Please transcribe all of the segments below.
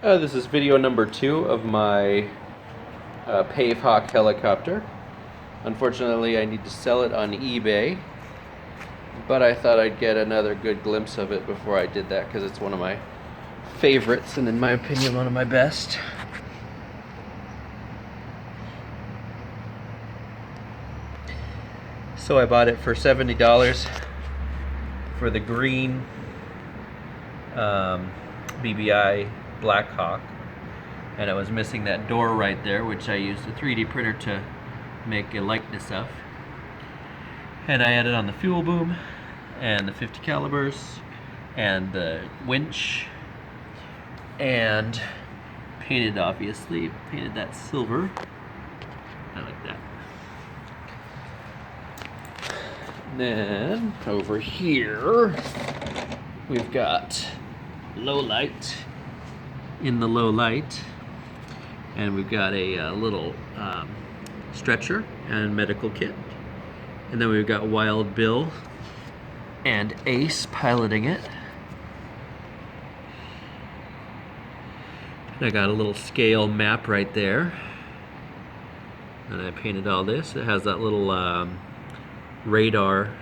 This is video number 2 of my Pave helicopter. Unfortunately, I need to sell it on eBay, but I thought I'd get another good glimpse of it before I did that because it's one of my favorites and, in my opinion, one of my best. So I bought it for $70 for the green BBI Blackhawk, and it was missing that door right there, which I used a 3D printer to make a likeness of. And I added on the fuel boom and the 50 calibers and the winch, and painted that silver. I like that. And then over here we've got low light in the low light, and we've got a little stretcher and medical kit, and then we've got Wild Bill and Ace piloting it. And I got a little scale map right there, and I painted all this. It has that little radar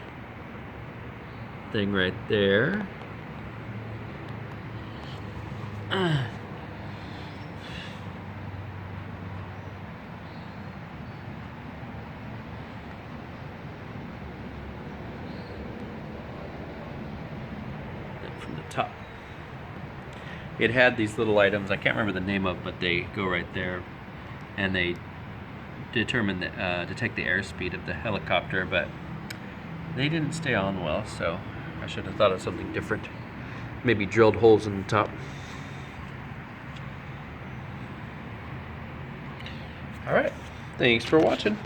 thing right there. From the top, it had these little items I can't remember the name of, but they go right there, and they determine detect the airspeed of the helicopter, but they didn't stay on well, so I should have thought of something different. Maybe drilled holes in the top. Alright, thanks for watching.